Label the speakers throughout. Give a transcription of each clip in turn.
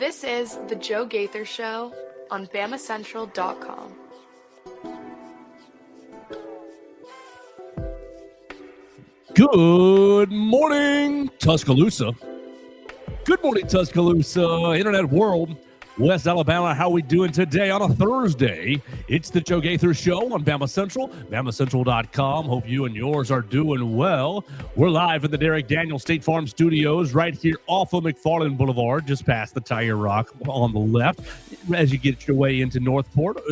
Speaker 1: This is The Joe Gaither Show on BamaCentral.com.
Speaker 2: Good morning, Tuscaloosa. Good morning, Tuscaloosa, Internet world, West Alabama. How we doing today on a Thursday? It's the Joe Gaither Show on Bama Central, BamaCentral.com. Hope you and yours are doing well. We're live in the Derek Daniel State Farm Studios right here off of McFarland Boulevard, just past the Tire Rock on the left. As you get your way into Northport,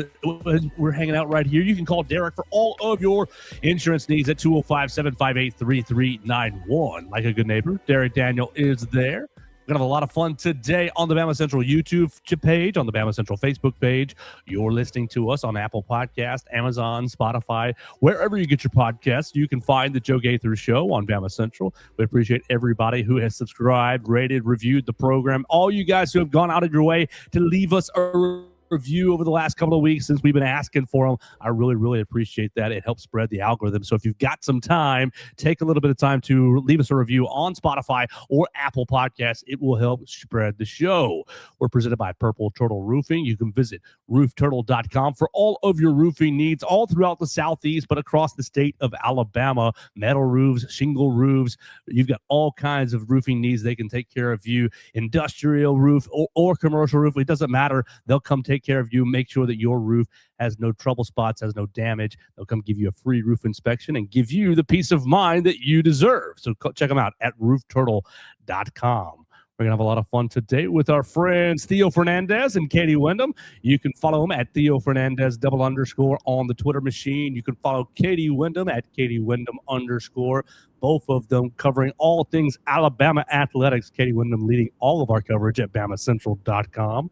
Speaker 2: we're hanging out right here. You can call Derek for all of your insurance needs at 205-758-3391. Like a good neighbor, Derek Daniel is there. We're going to have a lot of fun today on the Bama Central YouTube page, on the Bama Central Facebook page. You're listening to us on Apple Podcast, Amazon, Spotify, wherever you get your podcasts. You can find the Joe Gaither Show on Bama Central. We appreciate everybody who has subscribed, rated, reviewed the program. All you guys who have gone out of your way to leave us a review over the last couple of weeks since we've been asking for them. I really appreciate that. It helps spread the algorithm. So if you've got some time, take a little bit of time to leave us a review on Spotify or Apple Podcasts. It will help spread the show. We're presented by Purple Turtle Roofing. You can visit roofturtle.com for all of your roofing needs all throughout the Southeast, but across the state of Alabama. Metal roofs, shingle roofs. You've got all kinds of roofing needs. They can take care of you. Industrial roof or commercial roof. It doesn't matter. They'll come take care of you, make sure that your roof has no trouble spots, has no damage. They'll come give you a free roof inspection and give you the peace of mind that you deserve. So check them out at roofturtle.com. We're going to have a lot of fun today with our friends Theo Fernandez and Katie Windham. You can follow them at Theo Fernandez _ on the Twitter machine. You can follow Katie Windham at Katie Windham _ both of them covering all things Alabama athletics. Katie Windham leading all of our coverage at BamaCentral.com.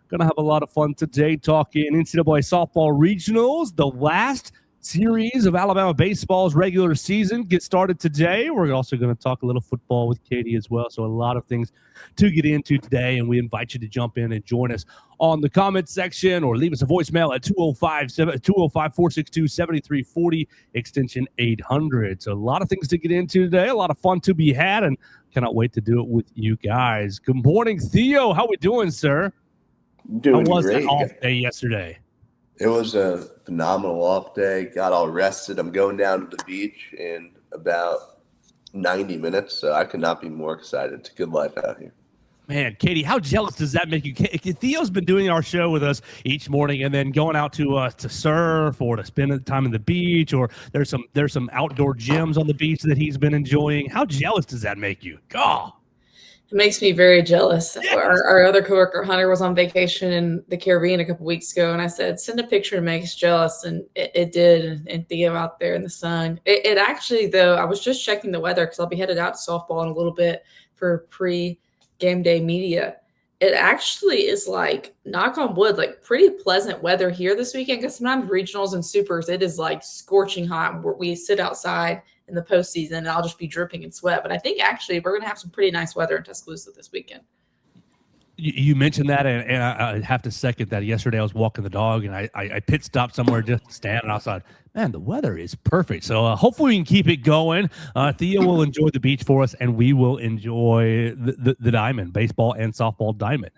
Speaker 2: Going to have a lot of fun today talking NCAA Softball Regionals. The last series of Alabama baseball's regular season gets started today. We're also going to talk a little football with Katie as well. So a lot of things to get into today, and we invite you to jump in and join us on the comment section or leave us a voicemail at 205-462-7340, extension 800. So a lot of things to get into today, a lot of fun to be had, and cannot wait to do it with you guys. Good morning, Theo. How we doing, sir?
Speaker 3: Doing
Speaker 2: How was
Speaker 3: great.
Speaker 2: that off day yesterday?
Speaker 3: It was a phenomenal off day. Got all rested. I'm going down to the beach in about 90 minutes, so I could not be more excited. It's a good life out here.
Speaker 2: Man, Katie, how jealous does that make you? Theo's been doing our show with us each morning, and then going out to surf or to spend time on the beach, or there's some outdoor gyms on the beach that he's been enjoying. How jealous does that make you? God.
Speaker 4: It makes me very jealous.
Speaker 2: Yes.
Speaker 4: Our other coworker, Hunter, was on vacation in the Caribbean a couple weeks ago, and I said, send a picture to make us jealous, and it did, and Theo out there in the sun. It actually, though, I was just checking the weather because I'll be headed out to softball in a little bit for pre-game day media. It actually is like, knock on wood, like pretty pleasant weather here this weekend, because sometimes regionals and supers, it is like scorching hot. We sit outside in the postseason, and I'll just be dripping in sweat. But I think actually we're going to have some pretty nice weather in Tuscaloosa this weekend.
Speaker 2: You mentioned that, and I have to second that. Yesterday I was walking the dog, and I pit stopped somewhere just standing outside. Man, the weather is perfect. So hopefully we can keep it going. Theo will enjoy the beach for us, and we will enjoy the diamond, baseball and softball diamond.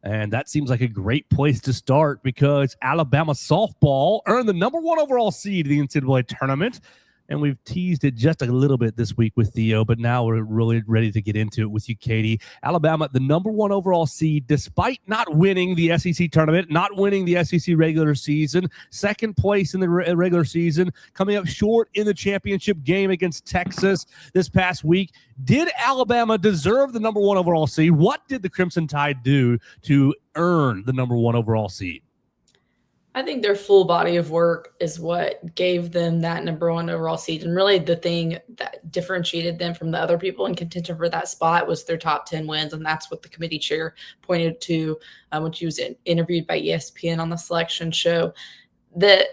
Speaker 2: And that seems like a great place to start because Alabama softball earned the #1 overall seed in the NCAA tournament. And we've teased it just a little bit this week with Theo, but now we're really ready to get into it with you, Katie. Alabama, the #1 overall seed, despite not winning the SEC tournament, not winning the SEC regular season, second place in the regular season, coming up short in the championship game against Texas this past week. Did Alabama deserve the #1 overall seed? What did the Crimson Tide do to earn the #1 overall seed?
Speaker 4: I think their full body of work is what gave them that #1 overall seed. And really the thing that differentiated them from the other people in contention for that spot was their top 10 wins. And that's what the committee chair pointed to when she was interviewed by ESPN on the selection show. That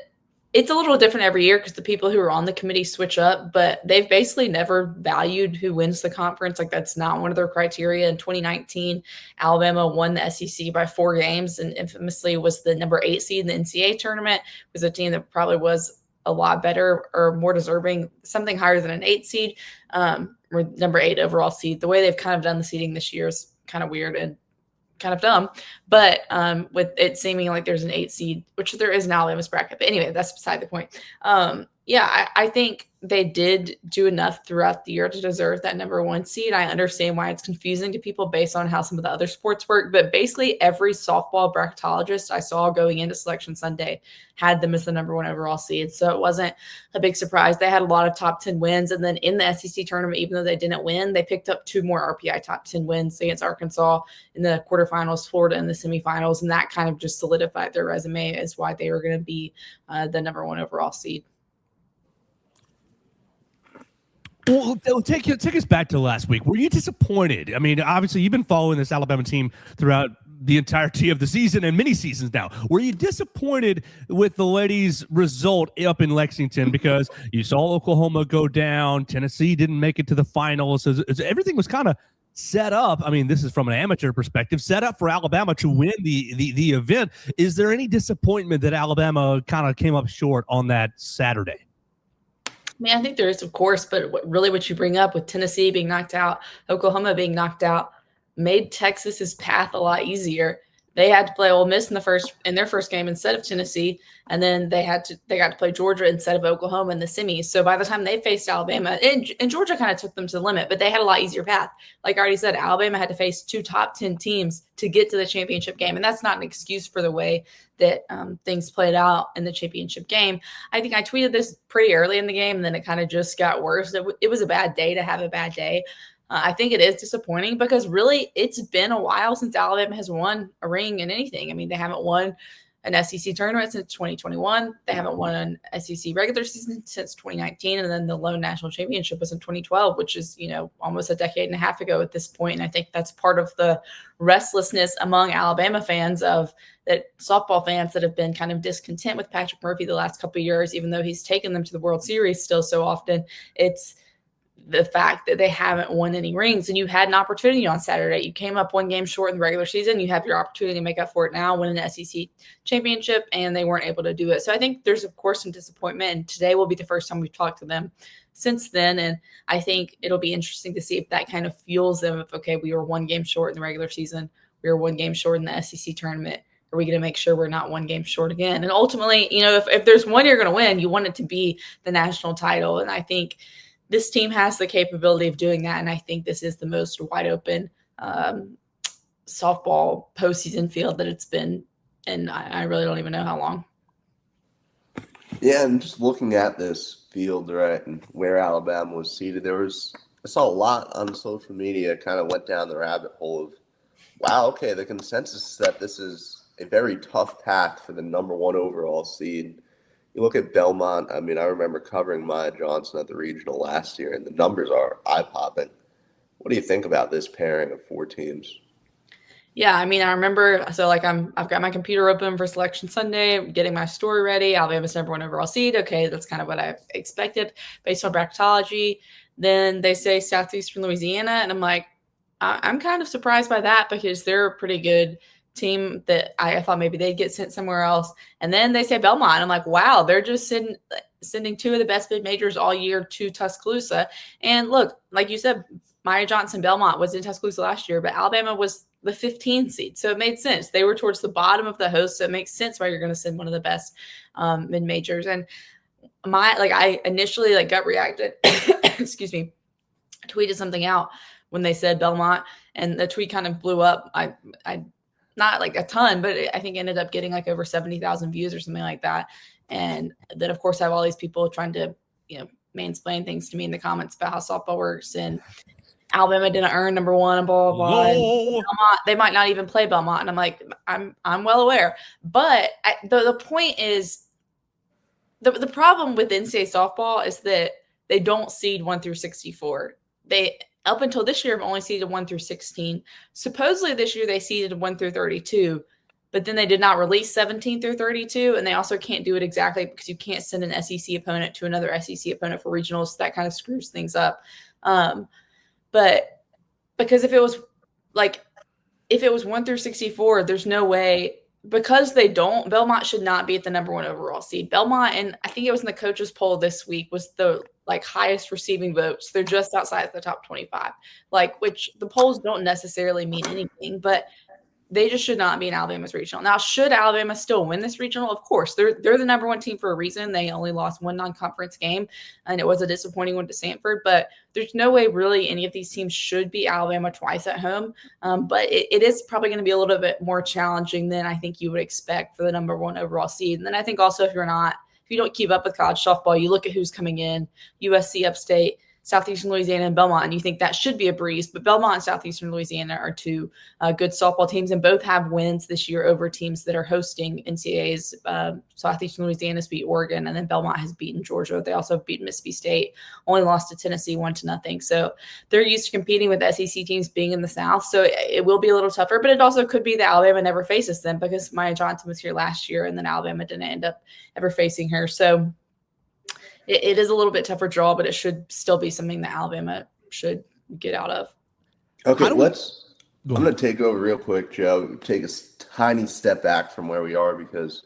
Speaker 4: it's a little different every year because the people who are on the committee switch up, but they've basically never valued who wins the conference. Like, that's not one of their criteria. In 2019, Alabama won the SEC by 4 games and infamously was the number 8 seed in the NCAA tournament. It was a team that probably was a lot better or more deserving, something higher than an 8 seed, or number 8 overall seed. The way they've kind of done the seeding this year is kind of weird and kind of dumb. But with it seeming like there's an 8 seed, which there is in Alabama's bracket. But anyway, that's beside the point. I think they did do enough throughout the year to deserve that number 1 seed. I understand why it's confusing to people based on how some of the other sports work, but basically every softball bracketologist I saw going into Selection Sunday had them as the number 1 overall seed. So it wasn't a big surprise. They had a lot of top 10 wins. And then in the SEC tournament, even though they didn't win, they picked up 2 more RPI top 10 wins against Arkansas in the quarterfinals, Florida in the semifinals. And that kind of just solidified their resume as why they were going to be the number 1 overall seed.
Speaker 2: Well, take us back to last week. Were you disappointed? I mean, obviously, you've been following this Alabama team throughout the entirety of the season and many seasons now. Were you disappointed with the ladies' result up in Lexington because you saw Oklahoma go down, Tennessee didn't make it to the finals, so everything was kind of set up? I mean, this is from an amateur perspective, set up for Alabama to win the event. Is there any disappointment that Alabama kind of came up short on that Saturday?
Speaker 4: I mean, I think there is, of course, but what you bring up with Tennessee being knocked out, Oklahoma being knocked out, made Texas's path a lot easier. They had to play Ole Miss in their first game instead of Tennessee, and then they got to play Georgia instead of Oklahoma in the semis. So by the time they faced Alabama, and Georgia kind of took them to the limit, but they had a lot easier path. Like I already said, Alabama had to face 2 top 10 teams to get to the championship game, and that's not an excuse for the way that things played out in the championship game. I think I tweeted this pretty early in the game, and then it kind of just got worse. It was a bad day to have a bad day. I think it is disappointing because really it's been a while since Alabama has won a ring in anything. I mean, they haven't won an SEC tournament since 2021. They haven't won an SEC regular season since 2019. And then the lone national championship was in 2012, which is, almost a decade and a half ago at this point. And I think that's part of the restlessness among Alabama fans softball fans that have been kind of discontent with Patrick Murphy the last couple of years, even though he's taken them to the World Series still so often. It's the fact that they haven't won any rings, and you had an opportunity on Saturday. You came up 1 game short in the regular season. You have your opportunity to make up for it now, win an SEC championship, and they weren't able to do it. So I think there's, of course, some disappointment, and today will be the first time we've talked to them since then. And I think it'll be interesting to see if that kind of fuels them. If, okay, we were 1 game short in the regular season. We were 1 game short in the SEC tournament. Are we going to make sure we're not 1 game short again? And ultimately, if there's one you're going to win, you want it to be the national title. And I think this team has the capability of doing that, and I think this is the most wide open softball postseason field that it's been, and I really don't even know how long.
Speaker 3: Yeah, and just looking at this field, right, and where Alabama was seated, I saw a lot on social media kind of went down the rabbit hole of, wow, okay, the consensus is that this is a very tough path for the number 1 overall seed. You look at Belmont. I mean, I remember covering Maya Johnson at the regional last year, and the numbers are eye-popping. What do you think about this pairing of 4 teams?
Speaker 4: Yeah, I mean, I remember. So, I've got my computer open for Selection Sunday, getting my story ready. Alabama's number 1 overall seed. Okay, that's kind of what I expected based on bracketology. Then they say Southeastern Louisiana, and I'm like, I'm kind of surprised by that because they're a pretty good team that I thought maybe they'd get sent somewhere else. And then they say Belmont. I'm like, wow, they're just sending 2 of the best bid majors all year to Tuscaloosa. And look, like you said, Maya Johnson Belmont was in Tuscaloosa last year, but Alabama was the 15 seed. So it made sense. They were towards the bottom of the host. So it makes sense why you're going to send one of the best mid majors. And I initially gut reacted, excuse me, tweeted something out when they said Belmont, and the tweet kind of blew up. I not a ton, but I think ended up getting over 70,000 views or something like that. And then, of course, I have all these people trying to, mansplain things to me in the comments about how softball works, and Alabama didn't earn number 1 and blah, blah, blah. And Belmont, they might not even play Belmont. And I'm like, I'm well aware. But the point is, the problem with NCAA softball is that they don't seed 1 through 64. They up until this year, have only seeded 1 through 16. Supposedly this year they seeded 1 through 32, but then they did not release 17 through 32, and they also can't do it exactly because you can't send an SEC opponent to another SEC opponent for regionals. So that kind of screws things up. But because if it was 1 through 64, there's no way, because Belmont should not be at the number 1 overall seed. Belmont, and I think it was in the coaches poll this week, was the highest receiving votes. They're just outside the top 25, which the polls don't necessarily mean anything, but they just should not be in Alabama's regional. Now, should Alabama still win this regional? Of course. They're the number one team for a reason. They only lost one non-conference game, and it was a disappointing one to Stanford. But there's no way really any of these teams should be Alabama twice at home. But it is probably going to be a little bit more challenging than I think you would expect for the number one overall seed. And then I think also if you don't keep up with college softball, you look at who's coming in, USC, Upstate, Southeastern Louisiana, and Belmont, and you think that should be a breeze. But Belmont and Southeastern Louisiana are two good softball teams, and both have wins this year over teams that are hosting NCAAs. Southeastern Louisiana's beat Oregon, and then Belmont has beaten Georgia. They also beat Mississippi State, only lost to Tennessee 1-0. So they're used to competing with SEC teams being in the South. So it will be a little tougher, but it also could be that Alabama never faces them because Maya Johnson was here last year, and then Alabama didn't end up ever facing her. So it is a little bit tougher draw, but it should still be something that Alabama should get out of.
Speaker 3: Okay, I'm going to take over real quick, Joe. Take a tiny step back from where we are because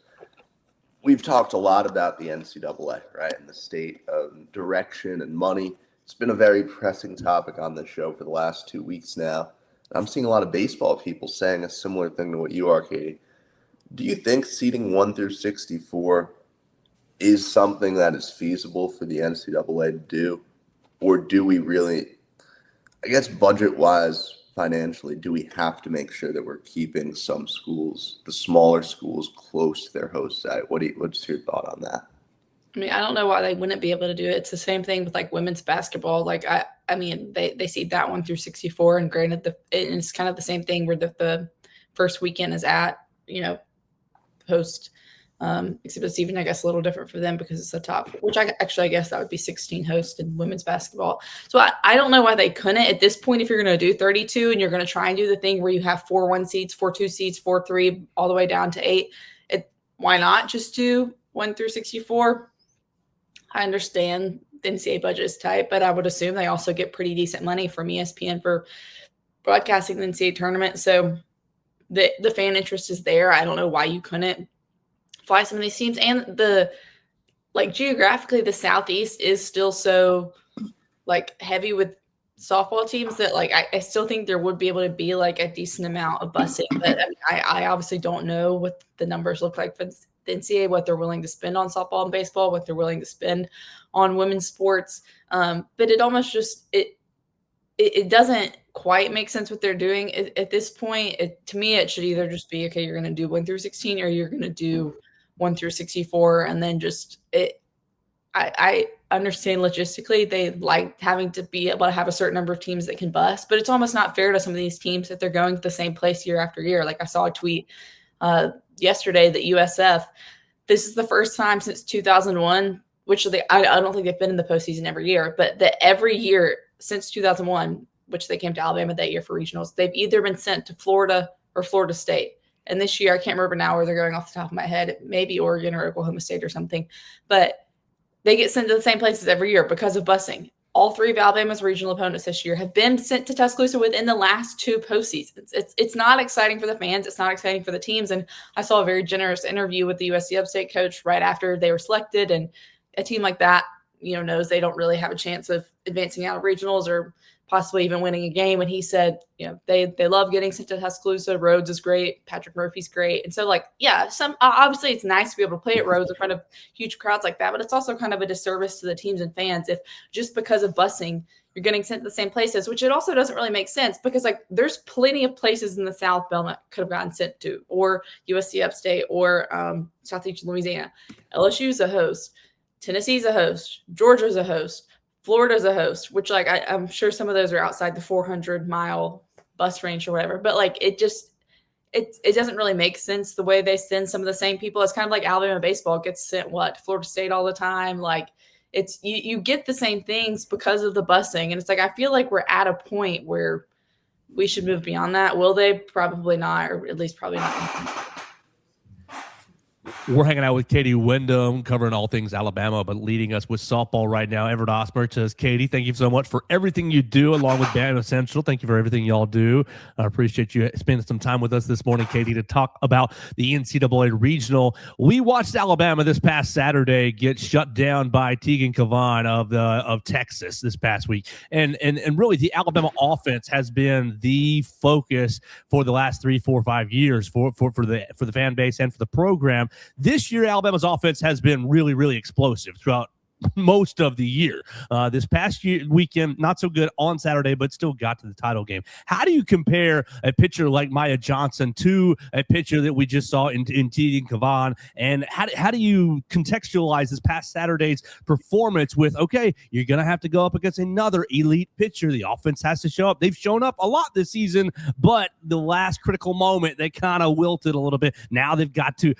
Speaker 3: we've talked a lot about the NCAA, right, and the state of direction and money. It's been a very pressing topic on this show for the last 2 weeks now. I'm seeing a lot of baseball people saying a similar thing to what you are, Katie. Do you think seeding 1 through 64 is something that is feasible for the NCAA to do? Or do we really, I guess budget-wise, financially, do we have to make sure that we're keeping some schools, the smaller schools, close to their host site? What's your thought on that?
Speaker 4: I mean, I don't know why they wouldn't be able to do it. It's the same thing with like women's basketball. Like I mean, they seed that 1 through 64, and granted, it's kind of the same thing where the first weekend is at, host. Except it's even, I guess, a little different for them because it's the top, which I guess that would be 16 hosts in women's basketball. So I don't know why they couldn't at this point. If you're going to do 32 and you're going to try and do the thing where you have 4 1 seeds, 4 2 seeds, 4 3, all the way down to 8, why not just do 1 through 64? I understand the NCAA budget is tight, but I would assume they also get pretty decent money from ESPN for broadcasting the NCAA tournament. So the fan interest is there. I don't know why you couldn't fly some of these teams. And geographically, the Southeast is still so heavy with softball teams that I still think there would be able to be a decent amount of busing. But I obviously don't know what the numbers look like for the NCAA, what they're willing to spend on softball and baseball, what they're willing to spend on women's sports. But it almost just it doesn't quite make sense what they're doing at this point. To me, it should either just be, okay, you're going to do 1 through 16 or you're going to do 1 through 64, and then just I understand logistically they like having to be able to have a certain number of teams that can bust, but it's almost not fair to some of these teams that they're going to the same place year after year. Like I saw a tweet yesterday that USF, this is the first time since 2001, which I don't think they've been in the postseason every year, but that every year since 2001, which they came to Alabama that year for regionals, they've either been sent to Florida or Florida State. And this year, I can't remember now where they're going off the top of my head, maybe Oregon or Oklahoma State or something, but they get sent to the same places every year because of busing. All 3 of Alabama's regional opponents this year have been sent to Tuscaloosa within the last 2 postseasons. It's not exciting for the fans. It's not exciting for the teams. And I saw a very generous interview with the USC Upstate coach right after they were selected. And a team like that, knows they don't really have a chance of advancing out of regionals or possibly even winning a game. And he said, they love getting sent to Tuscaloosa. Rhodes is great. Patrick Murphy's great. And so obviously it's nice to be able to play at Rhodes in front of huge crowds like that, but it's also kind of a disservice to the teams and fans if just because of busing, you're getting sent to the same places, which it also doesn't really make sense because there's plenty of places in the South Belmont could have gotten sent to, or USC Upstate or Southeastern Louisiana. LSU's a host. Tennessee's a host. Georgia's a host. Florida's a host, which I'm sure some of those are outside the 400-mile bus range or whatever. But it doesn't really make sense the way they send some of the same people. It's kind of like Alabama baseball gets sent Florida State all the time. It's you get the same things because of the busing, and it's I feel like we're at a point where we should move beyond that. Will they? Probably not, or at least probably not.
Speaker 2: We're hanging out with Katie Windham, covering all things Alabama, but leading us with softball right now. Everett Osmer says, Katie, thank you so much for everything you do, along with Bama Central. Thank you for everything y'all do. I appreciate you spending some time with us this morning, Katie, to talk about the NCAA Regional. We watched Alabama this past Saturday get shut down by Tegan Cavan of Texas this past week. And really, the Alabama offense has been the focus for the last 3, 4, 5 years for the fan base and for the program. This year, Alabama's offense has been really, really explosive throughout most of the year. This past weekend, not so good on Saturday, but still got to the title game. How do you compare a pitcher like Maya Johnson to a pitcher that we just saw in Tegan Cavan? And how do you contextualize this past Saturday's performance with, okay, you're going to have to go up against another elite pitcher. The offense has to show up. They've shown up a lot this season, but the last critical moment, they kind of wilted a little bit. Now they've got to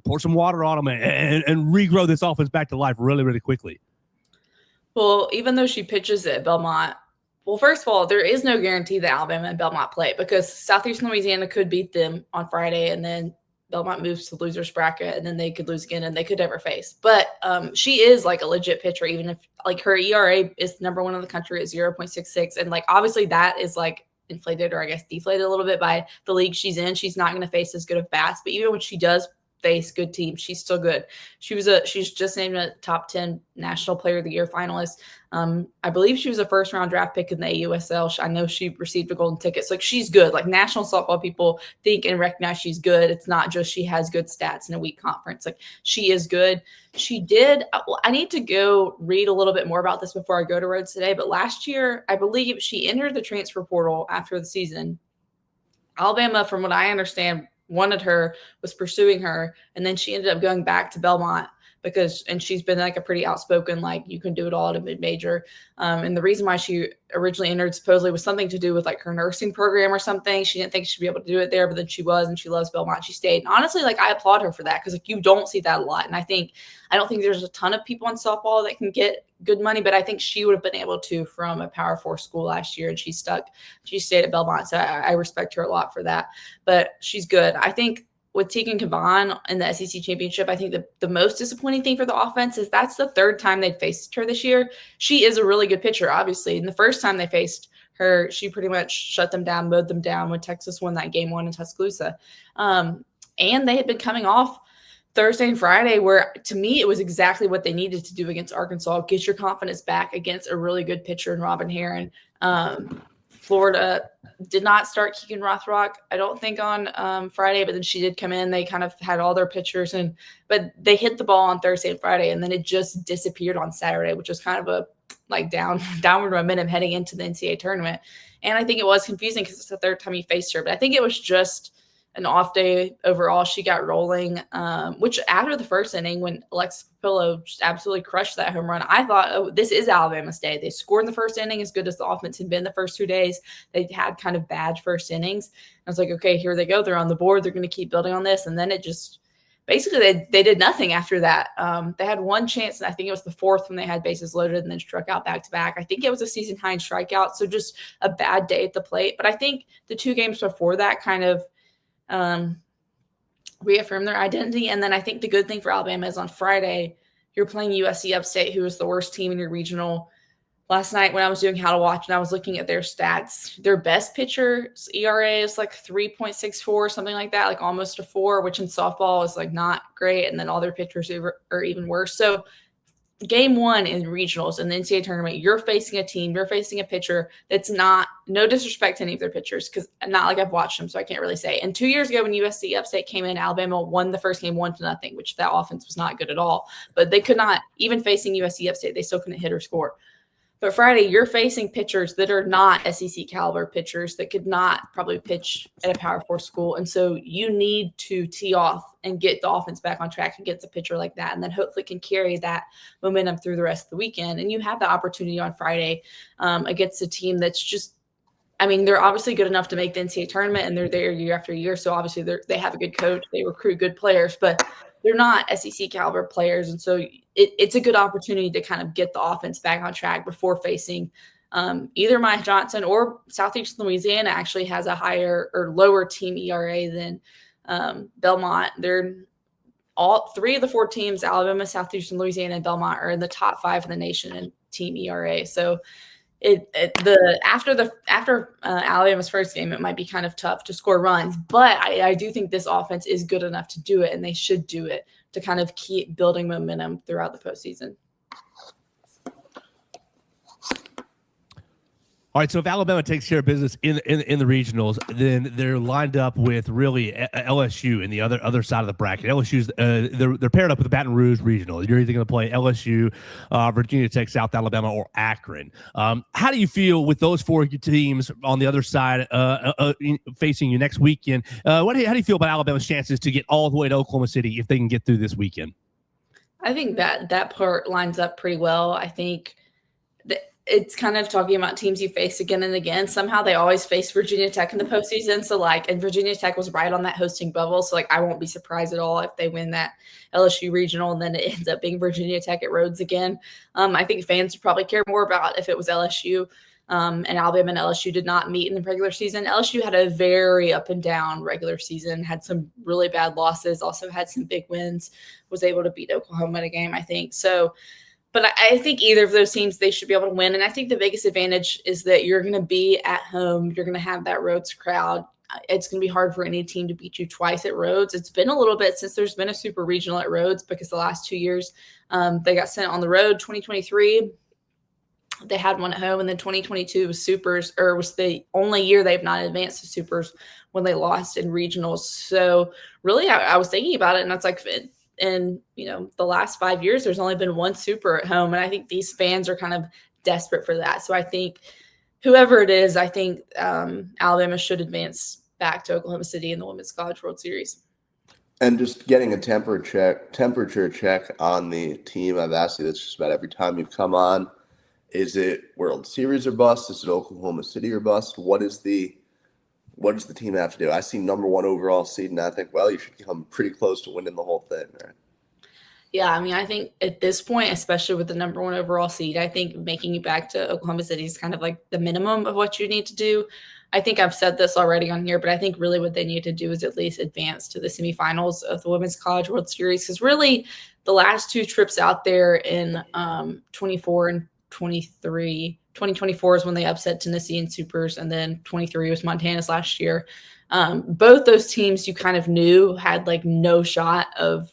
Speaker 2: pour some water on them and regrow this offense back to life really, really quickly.
Speaker 4: Well, even though she pitches at Belmont, well, first of all, there is no guarantee that Alabama and Belmont play because Southeastern Louisiana could beat them on Friday, and then Belmont moves to the loser's bracket, and then they could lose again, and they could never face. But she is like a legit pitcher, even if like her ERA is #1 in the country at 0.66, and like obviously that is like inflated or I guess deflated a little bit by the league she's in. She's not going to face as good of bats, but even when she does face good teams, she's still good. She's just named a top 10 National Player of the Year finalist. I believe she was a first round draft pick in the AUSL. I know she received a golden ticket. So like she's good. Like national softball people think and recognize she's good. It's not just she has good stats in a weak conference. Like she is good. She did. I need to go read a little bit more about this before I go to Rhodes today. But last year, I believe she entered the transfer portal after the season. Alabama, from what I understand, wanted her, was pursuing her, and then she ended up going back to Belmont and she's been like a pretty outspoken, like you can do it all at a mid-major. And the reason why she originally entered supposedly was something to do with like her nursing program or something. She didn't think she'd be able to do it there, but then she was, and she loves Belmont. She stayed. And honestly, like I applaud her for that because like you don't see that a lot. And I don't think there's a ton of people in softball that can get good money, but I think she would have been able to from a Power 4 school last year, and she stayed at Belmont. So I respect her a lot for that, but she's good. I think with Tegan Cavan in the SEC championship, I think the most disappointing thing for the offense is that's the third time they've faced her this year. She is a really good pitcher, obviously. And the first time they faced her, she pretty much shut them down, mowed them down when Texas won that game 1 in Tuscaloosa. And they had been coming off Thursday and Friday where, to me, it was exactly what they needed to do against Arkansas. Get your confidence back against a really good pitcher in Robin Herron. Florida did not start Keegan Rothrock, I don't think, on Friday, but then she did come in. They kind of had all their pitchers, but they hit the ball on Thursday and Friday, and then it just disappeared on Saturday, which was kind of a like downward momentum heading into the NCAA tournament. And I think it was confusing because it's the third time he faced her, but I think it was just an off day overall. She got rolling, which after the first inning when Alexis Papillo just absolutely crushed that home run, I thought, oh, this is Alabama's day. They scored in the first inning as good as the offense had been the first 2 days. They had kind of bad first innings. I was like, okay, here they go. They're on the board. They're going to keep building on this. And then it just basically they did nothing after that. They had one chance, and I think it was the fourth when they had bases loaded and then struck out back-to-back. I think it was a season high in strikeout, so just a bad day at the plate. But I think the 2 games before that kind of reaffirm their identity. And then I think the good thing for Alabama is on Friday, you're playing USC Upstate, who is the worst team in your regional. Last night when I was doing How to Watch and I was looking at their stats, their best pitcher's ERA is like 3.64, something like that, like almost a 4, which in softball is like not great. And then all their pitchers are even worse. So game 1 in regionals in the NCAA tournament, you're facing a pitcher that's no disrespect to any of their pitchers, because not like I've watched them, so I can't really say. And 2 years ago when USC Upstate came in, Alabama won the first game 1-0, which that offense was not good at all. But they could not, even facing USC Upstate, they still couldn't hit or score. But Friday, you're facing pitchers that are not SEC caliber pitchers that could not probably pitch at a Power 4 school. And so you need to tee off and get the offense back on track against a pitcher like that, and then hopefully can carry that momentum through the rest of the weekend. And you have the opportunity on Friday against a team that's just, I mean, they're obviously good enough to make the NCAA tournament, and they're there year after year. So obviously they have a good coach. They recruit good players, but they're not SEC caliber players. And so it's a good opportunity to kind of get the offense back on track before facing either Maya Johnson or Southeastern Louisiana actually has a higher or lower team ERA than Belmont. They're all 3 of the 4 teams, Alabama, Southeastern Louisiana, and Belmont, are in the top 5 in the nation in team ERA. So after Alabama's first game, it might be kind of tough to score runs, but I do think this offense is good enough to do it, and they should do it to kind of keep building momentum throughout the postseason.
Speaker 2: All right, so if Alabama takes care of business in the regionals, then they're lined up with really LSU in the other side of the bracket. LSU's they're paired up with the Baton Rouge Regional. You're either going to play LSU, Virginia Tech, South Alabama, or Akron. How do you feel with those 4 teams on the other side facing you next weekend? How do you feel about Alabama's chances to get all the way to Oklahoma City if they can get through this weekend?
Speaker 4: I think that part lines up pretty well. I think it's kind of talking about teams you face again and again. Somehow they always face Virginia Tech in the postseason. So and Virginia Tech was right on that hosting bubble. So I won't be surprised at all if they win that LSU regional and then it ends up being Virginia Tech at Rhodes again. I think fans would probably care more about if it was LSU. And Alabama and LSU did not meet in the regular season. LSU had a very up and down regular season, had some really bad losses, also had some big wins, was able to beat Oklahoma in a game, I think. So, but I think either of those teams, they should be able to win. And I think the biggest advantage is that you're going to be at home. You're going to have that Rhodes crowd. It's going to be hard for any team to beat you twice at Rhodes. It's been a little bit since there's been a super regional at Rhodes because the last 2 years they got sent on the road. 2023, they had one at home. And then 2022 was supers, or was the only year they've not advanced to supers when they lost in regionals. So really, I was thinking about it, and that's in the last 5 years, there's only been one super at home. And I think these fans are kind of desperate for that. So I think whoever it is, I think Alabama should advance back to Oklahoma City in the Women's College World Series.
Speaker 3: And just getting a temperature check on the team. I've asked you this just about every time you've come on. Is it World Series or bust? Is it Oklahoma City or bust? What does the team have to do? I see number 1 overall seed, and I think, you should come pretty close to winning the whole thing, right?
Speaker 4: Yeah, I mean, I think at this point, especially with the number 1 overall seed, I think making it back to Oklahoma City is kind of like the minimum of what you need to do. I think I've said this already on here, but I think really what they need to do is at least advance to the semifinals of the Women's College World Series, because really the last 2 trips out there in 24 and 23, 2024 is when they upset Tennessee in supers, and then 23 was Montana's last year. Both those teams you kind of knew had no shot of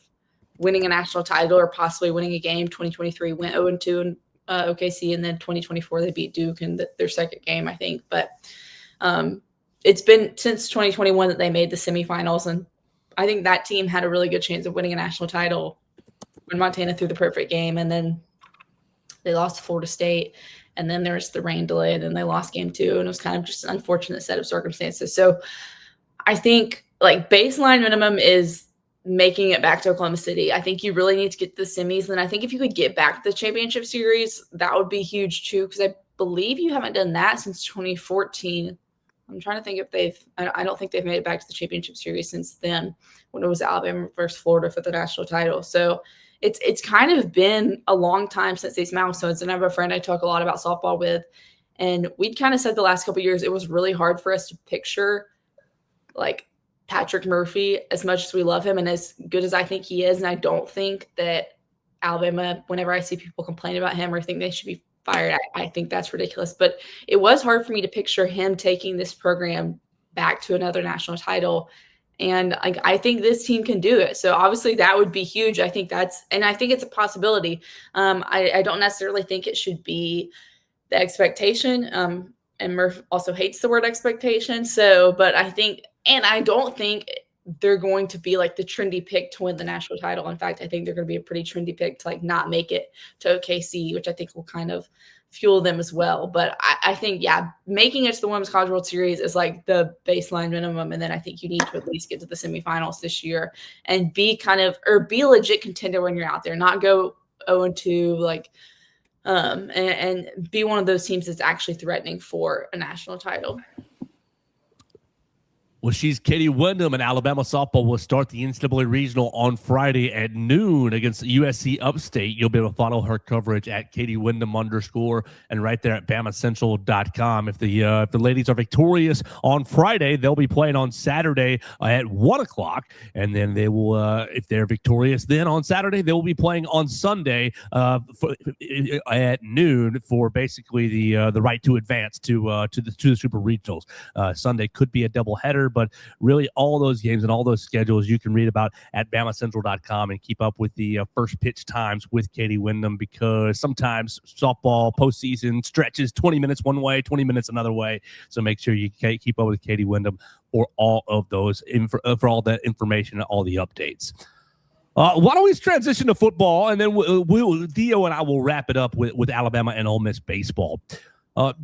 Speaker 4: winning a national title or possibly winning a game. 2023 went 0-2 in OKC, and then 2024 they beat Duke in their second game, I think. But it's been since 2021 that they made the semifinals, and I think that team had a really good chance of winning a national title when Montana threw the perfect game, and then they lost to Florida State, and then there's the rain delay, and then they lost game 2, and it was kind of just an unfortunate set of circumstances. So I think baseline minimum is making it back to Oklahoma City. I think you really need to get to the semis, and I think if you could get back to the championship series, that would be huge too, because I believe you haven't done that since 2014. I'm trying to think if I don't think they've made it back to the championship series since then, when it was Alabama versus Florida for the national title. So it's kind of been a long time since these milestones. And I have a friend I talk a lot about softball with, and we'd kind of said the last couple of years it was really hard for us to picture Patrick Murphy, as much as we love him and as good as I think he is. And I don't think that Alabama, whenever I see people complain about him or think they should be fired, I think that's ridiculous. But it was hard for me to picture him taking this program back to another national title. And I think this team can do it. So obviously that would be huge. I think it's a possibility. I don't necessarily think it should be the expectation. And Murph also hates the word expectation. So, but I don't think they're going to be the trendy pick to win the national title. In fact, I think they're going to be a pretty trendy pick to not make it to OKC, which I think will kind of fuel them as well. But I think, making it to the Women's College World Series is the baseline minimum. And then I think you need to at least get to the semifinals this year and be a legit contender when you're out there, not go 0-2, and be one of those teams that's actually threatening for a national title.
Speaker 2: Well, she's Katie Windham, and Alabama softball will start the NCAA Regional on Friday at noon against USC Upstate. You'll be able to follow her coverage at Katie Windham _ and right there at BamaCentral.com. If the ladies are victorious on Friday, they'll be playing on Saturday at 1 o'clock, and then they will, if they're victorious, then on Saturday they will be playing on Sunday at noon for basically the right to advance to the Super Regionals. Sunday could be a doubleheader, but really all those games and all those schedules you can read about at BamaCentral.com and keep up with the first pitch times with Katie Windham, because sometimes softball postseason stretches 20 minutes one way, 20 minutes another way. So make sure you keep up with Katie Windham for all of those, for all that information and all the updates. Why don't we transition to football, and then Theo and I will wrap it up with Alabama and Ole Miss baseball.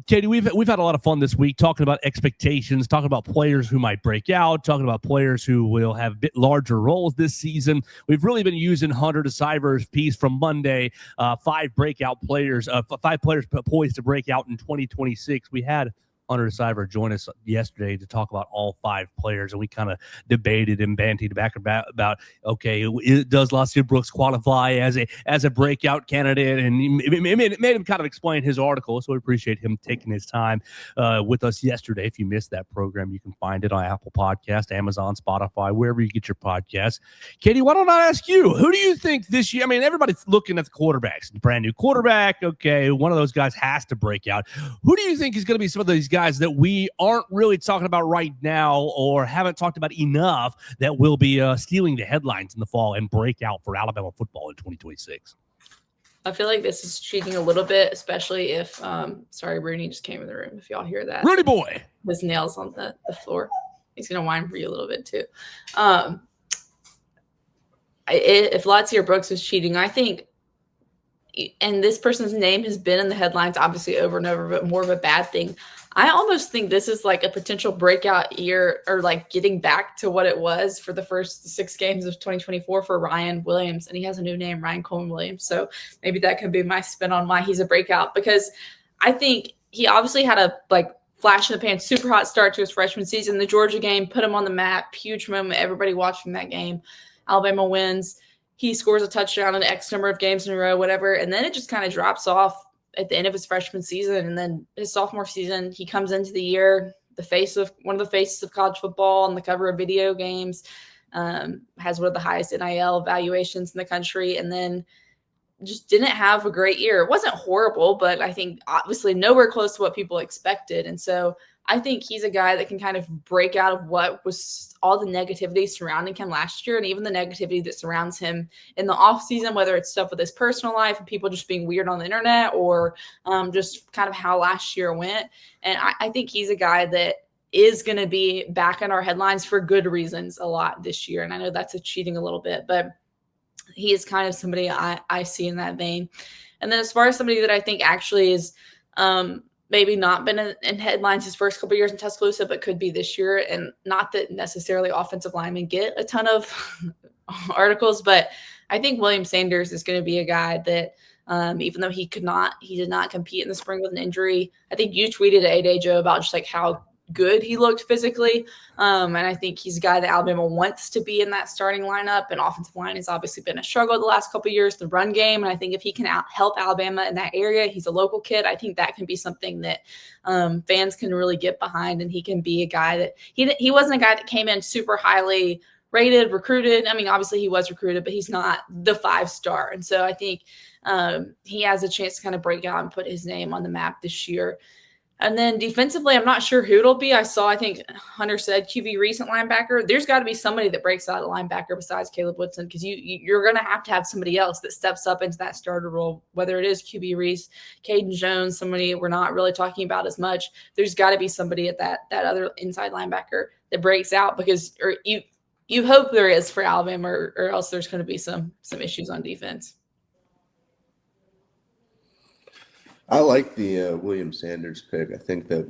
Speaker 2: Katie, we've had a lot of fun this week talking about expectations, talking about players who might break out, talking about players who will have a bit larger roles this season. We've really been using Hunter DeCiver's piece from Monday, 5 players poised to break out in 2026. We had Hunter DeCiver join us yesterday to talk about all 5 players, and we kind of debated and bantied back about okay, does Lassie Brooks qualify as a breakout candidate? And it made him kind of explain his article, so we appreciate him taking his time with us yesterday. If you missed that program, you can find it on Apple Podcast, Amazon, Spotify, wherever you get your podcasts. Katie, why don't I ask you, who do you think this year? I mean, everybody's looking at the quarterbacks. Brand new quarterback, okay, one of those guys has to break out. Who do you think is going to be some of these guys that we aren't really talking about right now or haven't talked about enough that will be stealing the headlines in the fall and break out for Alabama football in 2026?
Speaker 4: I feel like this is cheating a little bit, especially if sorry, Rooney just came in the room. If y'all hear that.
Speaker 2: Rooney boy.
Speaker 4: His nails on the floor. He's gonna whine for you a little bit too. If Latsia Brooks is cheating, I think, and this person's name has been in the headlines obviously over and over, but more of a bad thing. I almost think this is like a potential breakout year, or like getting back to what it was for the first 6 games of 2024 for Ryan Williams. And he has a new name, Ryan Coleman Williams. So maybe that could be my spin on why he's a breakout, because I think he obviously had a flash in the pan, super hot start to his freshman season. The Georgia game put him on the map, huge moment. Everybody watching that game. Alabama wins. He scores a touchdown in X number of games in a row, whatever. And then it just kind of drops off at the end of his freshman season. And then his sophomore season, he comes into the year, one of the faces of college football on the cover of video games, has one of the highest NIL valuations in the country, and then just didn't have a great year. It wasn't horrible, but I think obviously nowhere close to what people expected. And so I think he's a guy that can kind of break out of what was all the negativity surrounding him last year, and even the negativity that surrounds him in the offseason, whether it's stuff with his personal life and people just being weird on the internet, or just kind of how last year went. And I think he's a guy that is going to be back in our headlines for good reasons a lot this year. And I know that's cheating a little bit, but he is kind of somebody I see in that vein. And then as far as somebody that I think actually is maybe not been in headlines his first couple of years in Tuscaloosa, but could be this year. And not that necessarily offensive linemen get a ton of articles, but I think William Sanders is going to be a guy that even though he did not compete in the spring with an injury. I think you tweeted at 8 Joe about just how good he looked physically. And I think he's a guy that Alabama wants to be in that starting lineup. And offensive line has obviously been a struggle the last couple of years, the run game. And I think if he can help Alabama in that area, he's a local kid. I think that can be something that fans can really get behind. And he can be a guy that he wasn't a guy that came in super highly rated, recruited. I mean, obviously he was recruited, but he's not the 5-star. And so I think he has a chance to kind of break out and put his name on the map this year. And then defensively, I'm not sure who it'll be. I think Hunter said QB recent linebacker. There's got to be somebody that breaks out a linebacker besides Caleb Woodson, because you're going to have somebody else that steps up into that starter role, whether it is QB Reese, Caden Jones, somebody we're not really talking about as much. There's got to be somebody at that other inside linebacker that breaks out, because you hope there is for Alabama, or else there's going to be some issues on defense.
Speaker 3: I like the William Sanders pick. I think that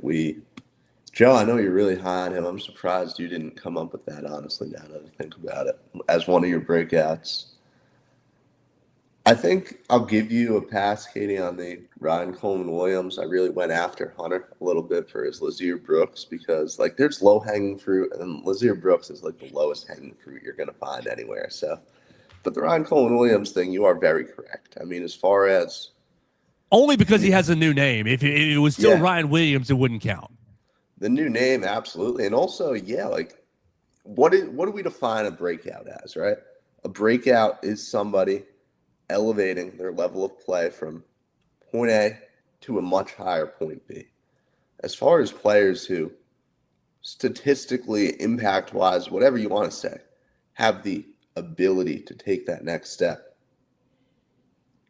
Speaker 3: Joe, I know you're really high on him. I'm surprised you didn't come up with that, honestly, now that I think about it, as one of your breakouts. I think I'll give you a pass, Katie, on the Ryan Coleman-Williams. I really went after Hunter a little bit for his Lazier Brooks because, like, there's low-hanging fruit, and Lazier Brooks is, like, the lowest-hanging fruit you're going to find anywhere. So, but the Ryan Coleman-Williams thing, you are very correct. I mean, as far as
Speaker 2: only because he has a new name. If it was still
Speaker 3: Yeah.
Speaker 2: Ryan Williams, it wouldn't count.
Speaker 3: the new name, absolutely. And also, yeah, like, what do we define a breakout as, right? A breakout is somebody elevating their level of play from point A to a much higher point B. As far as players who statistically, impact-wise, whatever you want to say, have the ability to take that next step,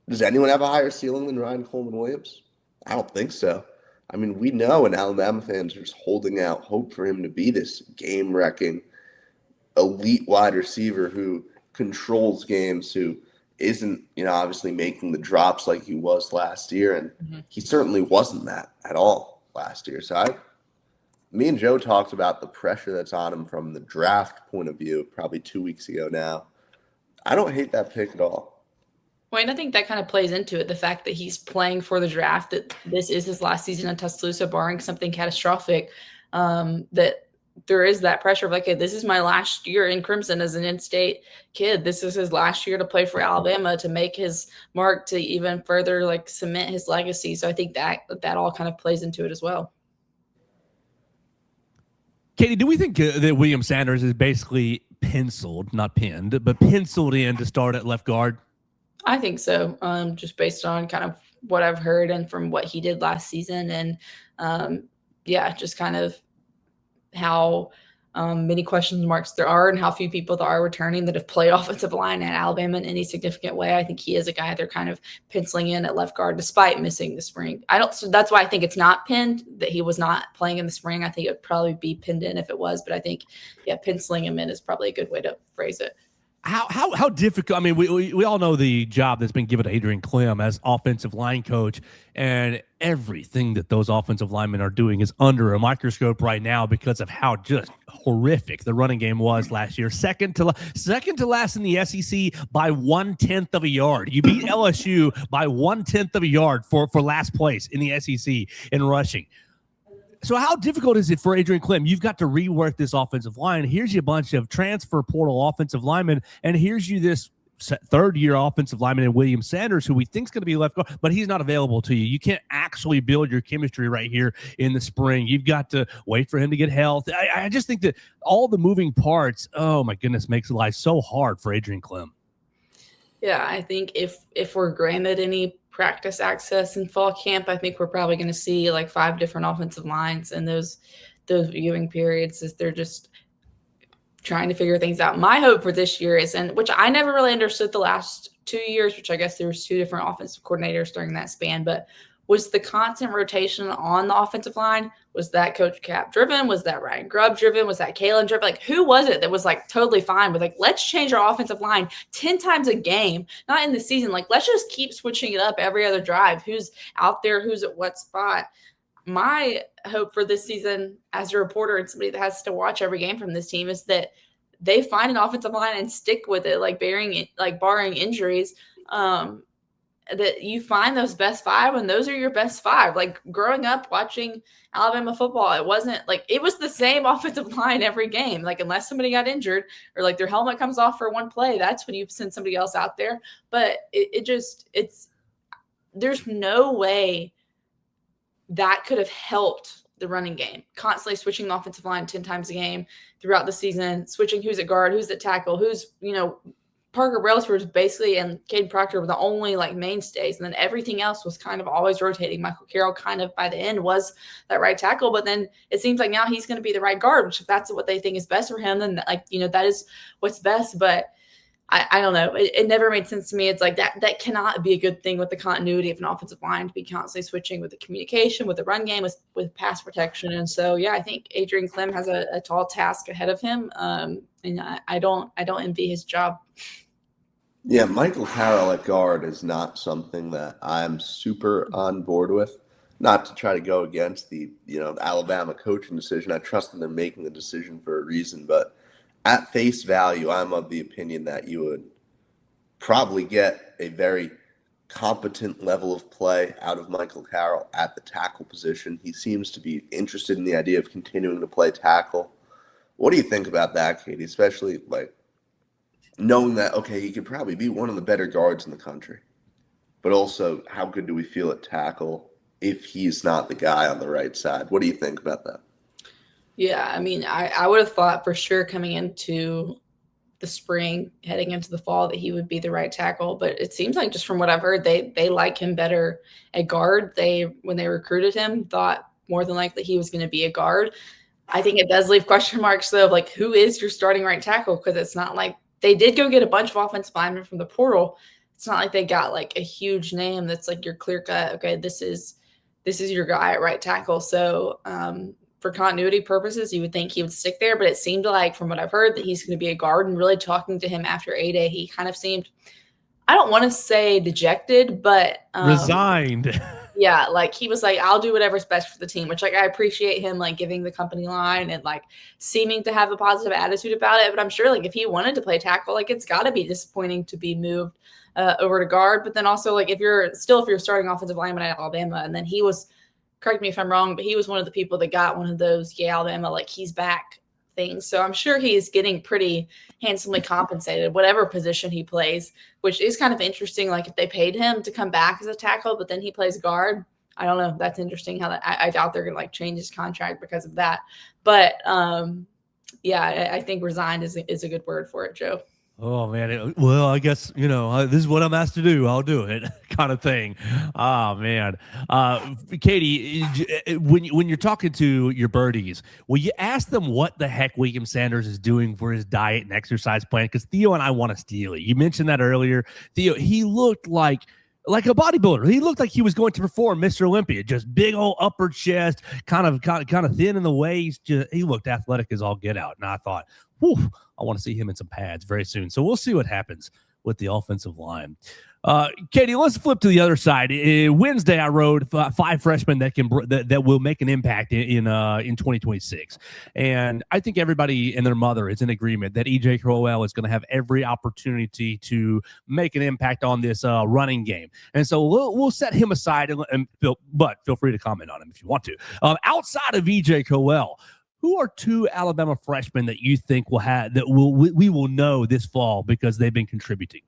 Speaker 3: does anyone have a higher ceiling than Ryan Coleman-Williams? I don't think so. I mean, we know, and Alabama fans are just holding out hope for him to be this game-wrecking, elite wide receiver who controls games, who isn't, obviously making the drops like he was last year. And he certainly wasn't that at all last year. So me and Joe talked about the pressure that's on him from the draft point of view probably 2 weeks ago now. I don't hate that pick at all.
Speaker 4: Well, and I think that kind of plays into it, the fact that he's playing for the draft, that this is his last season in Tuscaloosa, barring something catastrophic, that there is that pressure of like, hey, this is my last year in Crimson as an in-state kid. This is his last year to play for Alabama, to make his mark, to even further like cement his legacy. So I think that all kind of plays into it as well.
Speaker 2: Katie, do we think that William Sanders is basically penciled, not pinned, but penciled in to start at left guard?
Speaker 4: I think so, just based on kind of what I've heard and from what he did last season. And, just kind of how many question marks there are and how few people there are returning that have played offensive line at Alabama in any significant way. I think he is a guy they're kind of penciling in at left guard despite missing the spring. So that's why I think it's not pinned, that he was not playing in the spring. I think it would probably be pinned in if it was, but I think, penciling him in is probably a good way to phrase it.
Speaker 2: How difficult? I mean, we all know the job that's been given to Adrian Clem as offensive line coach, and everything that those offensive linemen are doing is under a microscope right now because of how just horrific the running game was last year. Second to last in the SEC by 1/10 of a yard. You beat LSU by 1/10 of a yard for last place in the SEC in rushing. So how difficult is it for Adrian Clem? You've got to rework this offensive line. Here's you a bunch of transfer portal offensive linemen, and here's you this third-year offensive lineman in William Sanders, who we think is going to be left guard, but he's not available to you. You can't actually build your chemistry right here in the spring. You've got to wait for him to get health. I just think that all the moving parts, oh my goodness, makes life so hard for Adrian Clem.
Speaker 4: Yeah, I think if we're granted any practice access in fall camp, I think we're probably going to see like 5 different offensive lines in those viewing periods as they're just trying to figure things out. My hope for this year is, and which I never really understood the last 2 years, which I guess there was 2 different offensive coordinators during that span, but was the constant rotation on the offensive line. Was that Coach Cap driven? Was that Ryan Grubb driven? Was that Kalen driven? Like, who was it that was like totally fine with like, let's change our offensive line 10 times a game, not in the season. Like, let's just keep switching it up every other drive. Who's out there? Who's at what spot? My hope for this season as a reporter and somebody that has to watch every game from this team is that they find an offensive line and stick with it, like barring injuries. That you find those best 5 and those are your best 5. Like growing up watching Alabama football, it wasn't like it was the same offensive line every game. Like unless somebody got injured or like their helmet comes off for one play, that's when you send somebody else out there. But there's no way that could have helped the running game. Constantly switching the offensive line 10 times a game throughout the season, switching who's at guard, who's at tackle, who's, Parker Brailsford basically and Caden Proctor were the only like mainstays. And then everything else was kind of always rotating. Michael Carroll kind of by the end was that right tackle, but then it seems like now he's going to be the right guard, which if that's what they think is best for him, then that is what's best. But I don't know. It never made sense to me. It's like that cannot be a good thing with the continuity of an offensive line to be constantly switching with the communication, with the run game, with pass protection. And so, I think Adrian Clem has a tall task ahead of him. And I don't envy his job.
Speaker 3: Yeah, Michael Carroll at guard is not something that I'm super on board with. Not to try to go against the Alabama coaching decision. I trust that they're making the decision for a reason. But at face value, I'm of the opinion that you would probably get get a very competent level of play out of Michael Carroll at the tackle position. He seems to be interested in the idea of continuing to play tackle. What do you think about that, Katie? Especially like knowing that, okay, he could probably be one of the better guards in the country, but also how good do we feel at tackle if he's not the guy on the right side? What do you think about that?
Speaker 4: Yeah, I mean, I would have thought for sure coming into the spring, heading into the fall, that he would be the right tackle. But it seems like, just from what I've heard, they like him better at guard. When they recruited him, thought more than likely he was going to be a guard. I think it does leave question marks, though, of like, who is your starting right tackle? Because it's not like they did go get a bunch of offensive linemen from the portal. It's not like they got like a huge name that's like your clear cut, okay, this is your guy at right tackle. So for continuity purposes, you would think he would stick there, but it seemed like, from what I've heard, that he's going to be a guard. And really talking to him after A-Day, he kind of seemed, I don't want to say dejected, but
Speaker 2: resigned.
Speaker 4: Yeah, like he was like, I'll do whatever's best for the team, which, like, I appreciate him like giving the company line and like seeming to have a positive attitude about it. But I'm sure, like, if he wanted to play tackle, like, it's got to be disappointing to be moved over to guard. But then also, like, if you're starting offensive lineman at Alabama, and then he was, correct me if I'm wrong, but he was one of the people that got one of those, yeah, Alabama, like, he's back things. So I'm sure he's getting pretty handsomely compensated, whatever position he plays, which is kind of interesting. Like, if they paid him to come back as a tackle, but then he plays guard, I don't know. That's interesting how that, I doubt they're going to like change his contract because of that. But yeah, I think resigned is a good word for it, Joe.
Speaker 2: Oh man! Well, I guess this is what I'm asked to do. I'll do it, kind of thing. Oh man, Katie, when you're talking to your birdies, will you ask them what the heck William Sanders is doing for his diet and exercise plan? Because Theo and I want to steal it. You mentioned that earlier. Theo, he looked like a bodybuilder. He looked like he was going to perform Mr. Olympia. Just big old upper chest, kind of thin in the waist. He looked athletic as all get out. And I thought, whew, I want to see him in some pads very soon. So we'll see what happens with the offensive line. Katie, let's flip to the other side. Wednesday, I rode 5 freshmen that will make an impact in 2026, and I think everybody and their mother is in agreement that EJ Crowell is going to have every opportunity to make an impact on this running game, and so we'll set him aside but feel free to comment on him if you want to. Outside of EJ Crowell, who are 2 Alabama freshmen that you think we will know this fall because they've been contributing?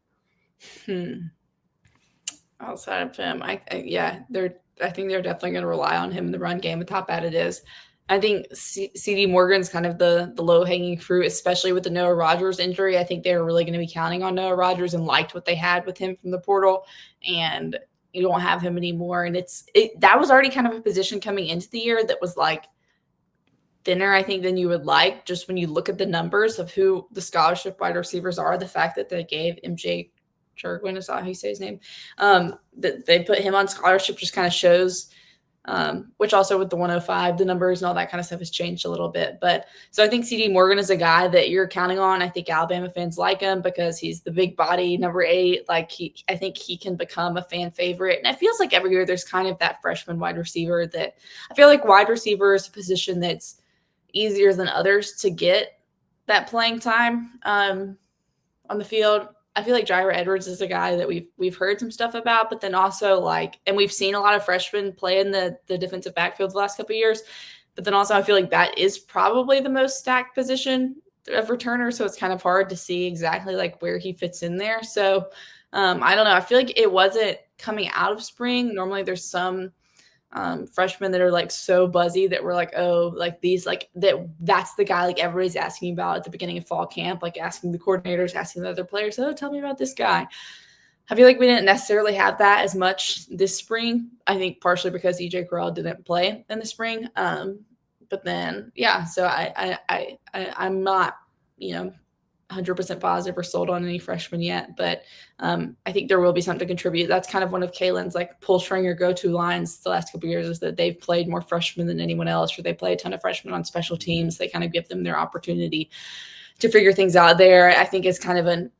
Speaker 4: Outside of him, I think they're definitely going to rely on him in the run game with how bad it is. I think CD Morgan's kind of the low-hanging fruit, especially with the Noah Rogers injury. I think they were really going to be counting on Noah Rogers and liked what they had with him from the portal, and you don't have him anymore. And that was already kind of a position coming into the year that was like thinner, I think, than you would like, just when you look at the numbers of who the scholarship wide receivers are. The fact that they gave MJ Cherwin, is that how you say his name? That they put him on scholarship just kind of shows, which also with the 105, the numbers and all that kind of stuff has changed a little bit. But so I think CD Morgan is a guy that you're counting on. I think Alabama fans like him because he's the big body number 8. Like, I think he can become a fan favorite. And it feels like every year there's kind of that freshman wide receiver that I feel like wide receiver is a position that's easier than others to get that playing time on the field. I feel like Jair Edwards is a guy that we've heard some stuff about, but then also and we've seen a lot of freshmen play in the defensive backfield the last couple of years. But then also I feel like that is probably the most stacked position of returner. So it's kind of hard to see exactly like where he fits in there. So I don't know. I feel like it wasn't coming out of spring. Normally there's some freshmen that are like so buzzy that we're like, oh, like these, like that's the guy like everybody's asking about at the beginning of fall camp, like asking the coordinators, asking the other players, oh, tell me about this guy. I feel like we didn't necessarily have that as much this spring. I think partially because EJ Crowell didn't play in the spring. But then, yeah, so I'm not, 100% positive or sold on any freshman yet, but I think there will be something to contribute. That's kind of one of Kalen's like pull stringer go-to lines the last couple of years, is that they've played more freshmen than anyone else, or they play a ton of freshmen on special teams. They kind of give them their opportunity to figure things out there. I think it's kind of an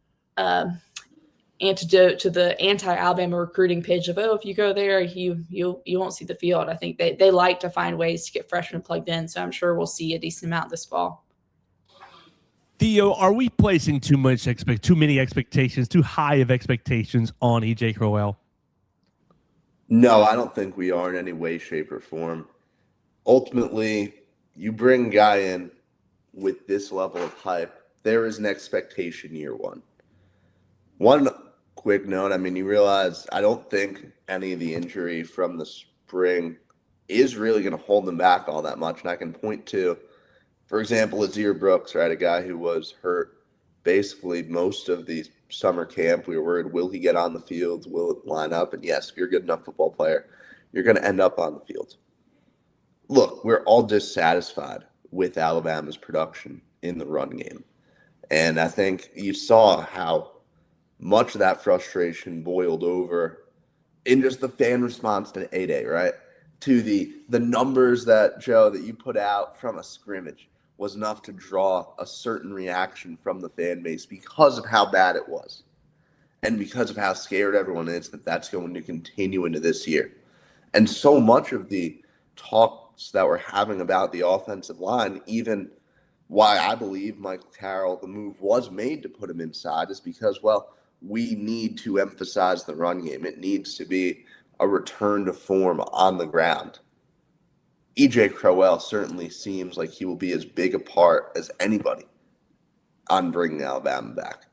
Speaker 4: antidote to the anti-Alabama recruiting pitch of, oh, if you go there, you won't see the field. I think they like to find ways to get freshmen plugged in. So I'm sure we'll see a decent amount this fall.
Speaker 2: Theo, are we placing too many expectations, too high of expectations on EJ Crowell?
Speaker 3: No, I don't think we are in any way, shape, or form. Ultimately, you bring a guy in with this level of hype, there is an expectation year one. One quick note, I mean, you realize I don't think any of the injury from the spring is really going to hold them back all that much. And I can point to, for example, Azir Brooks, right, a guy who was hurt basically most of the summer camp. We were worried, will he get on the field? Will it line up? And yes, if you're a good enough football player, you're going to end up on the field. Look, we're all dissatisfied with Alabama's production in the run game. And I think you saw how much of that frustration boiled over in just the fan response to A-Day, right? To the numbers that, Joe, that you put out from a scrimmage was enough to draw a certain reaction from the fan base because of how bad it was and because of how scared everyone is that that's going to continue into this year. And so much of the talks that we're having about the offensive line, even why I believe Michael Carroll, the move was made to put him inside, is because, well, we need to emphasize the run game. It needs to be a return to form on the ground. EJ Crowell certainly seems like he will be as big a part as anybody on bringing Alabama back.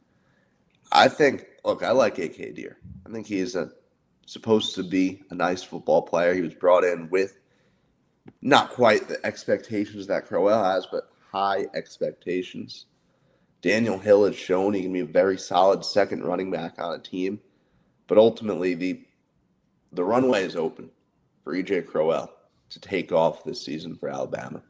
Speaker 3: I think, look, I like AK Deer. I think he is supposed to be a nice football player. He was brought in with not quite the expectations that Crowell has, but high expectations. Daniel Hill has shown he can be a very solid second running back on a team. But ultimately, the runway is open for EJ Crowell to take off this season for Alabama.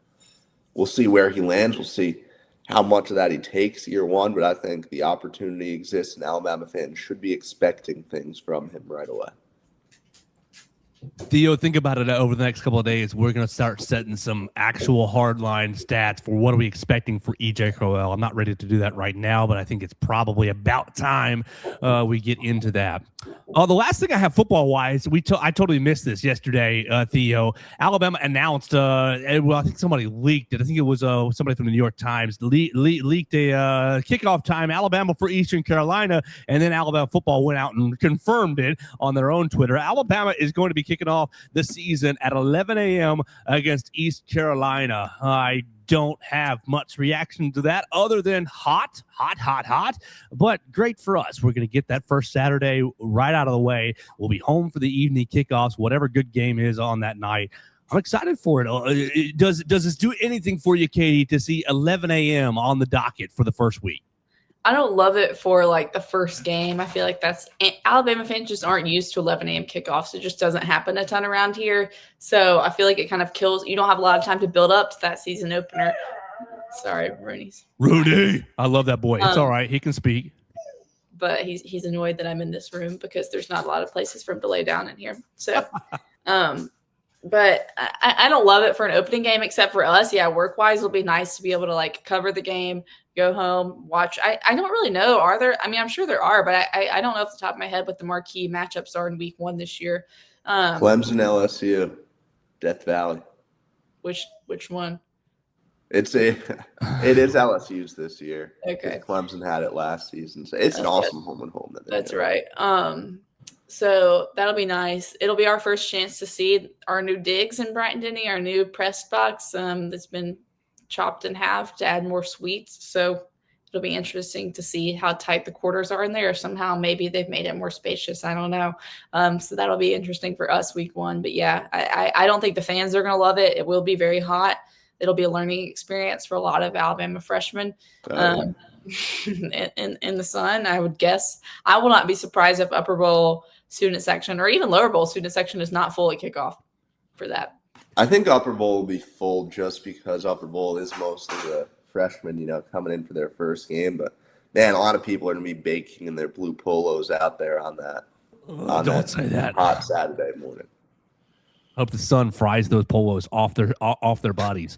Speaker 3: We'll see where he lands. We'll see how much of that he takes year one. But I think the opportunity exists, and Alabama fans should be expecting things from him right away.
Speaker 2: Theo, think about it over the next couple of days. We're going to start setting some actual hardline stats for what are we expecting for EJ Crowell. I'm not ready to do that right now, but I think it's probably about time we get into that. The last thing I have football-wise, I totally missed this yesterday, Theo. Alabama announced, I think somebody leaked it. I think it was somebody from the New York Times leaked a kickoff time, Alabama for Eastern Carolina, and then Alabama football went out and confirmed it on their own Twitter. Alabama is going to be kicking off the season at 11 a.m. against East Carolina. I don't have much reaction to that other than hot, but great for us. We're going to get that first Saturday right out of the way. We'll be home for the evening kickoffs, whatever good game is on that night. I'm excited for it. Does this do anything for you, Katie, to see 11 a.m. on the docket for the first week?
Speaker 4: I don't love it for like the first game. I feel like Alabama fans just aren't used to 11 a.m. kickoffs. It just doesn't happen a ton around here. So I feel like it kind of kills. You don't have a lot of time to build up to that season opener. Sorry,
Speaker 2: Rudy. I love that boy. It's all right. He can speak.
Speaker 4: But he's annoyed that I'm in this room because there's not a lot of places for him to lay down in here. So, but I don't love it for an opening game except for us. Yeah, work-wise, it'll be nice to be able to like cover the game, go home, watch. I don't really know. Are there? I mean, I'm sure there are, but I don't know off the top of my head what the marquee matchups are in week one this year.
Speaker 3: Clemson, LSU, Death Valley.
Speaker 4: Which one?
Speaker 3: It is LSU's this year.
Speaker 4: Okay.
Speaker 3: Clemson had it last season. So it's an awesome home and home.
Speaker 4: That's right. So that'll be nice. It'll be our first chance to see our new digs in Bryant-Denny, our new press box that's been chopped in half to add more suites. So it'll be interesting to see how tight the quarters are in there. Somehow maybe they've made it more spacious. I don't know. So that'll be interesting for us week one. But yeah, I don't think the fans are going to love it. It will be very hot. It'll be a learning experience for a lot of Alabama freshmen in the sun, I would guess. I will not be surprised if Upper Bowl student section or even Lower Bowl student section is not full at kickoff for that.
Speaker 3: I think Upper Bowl will be full just because Upper Bowl is mostly the freshmen, coming in for their first game. But, man, a lot of people are going to be baking in their blue polos out there on that.
Speaker 2: Don't say that.
Speaker 3: Hot Saturday morning.
Speaker 2: Hope the sun fries those polos off their bodies.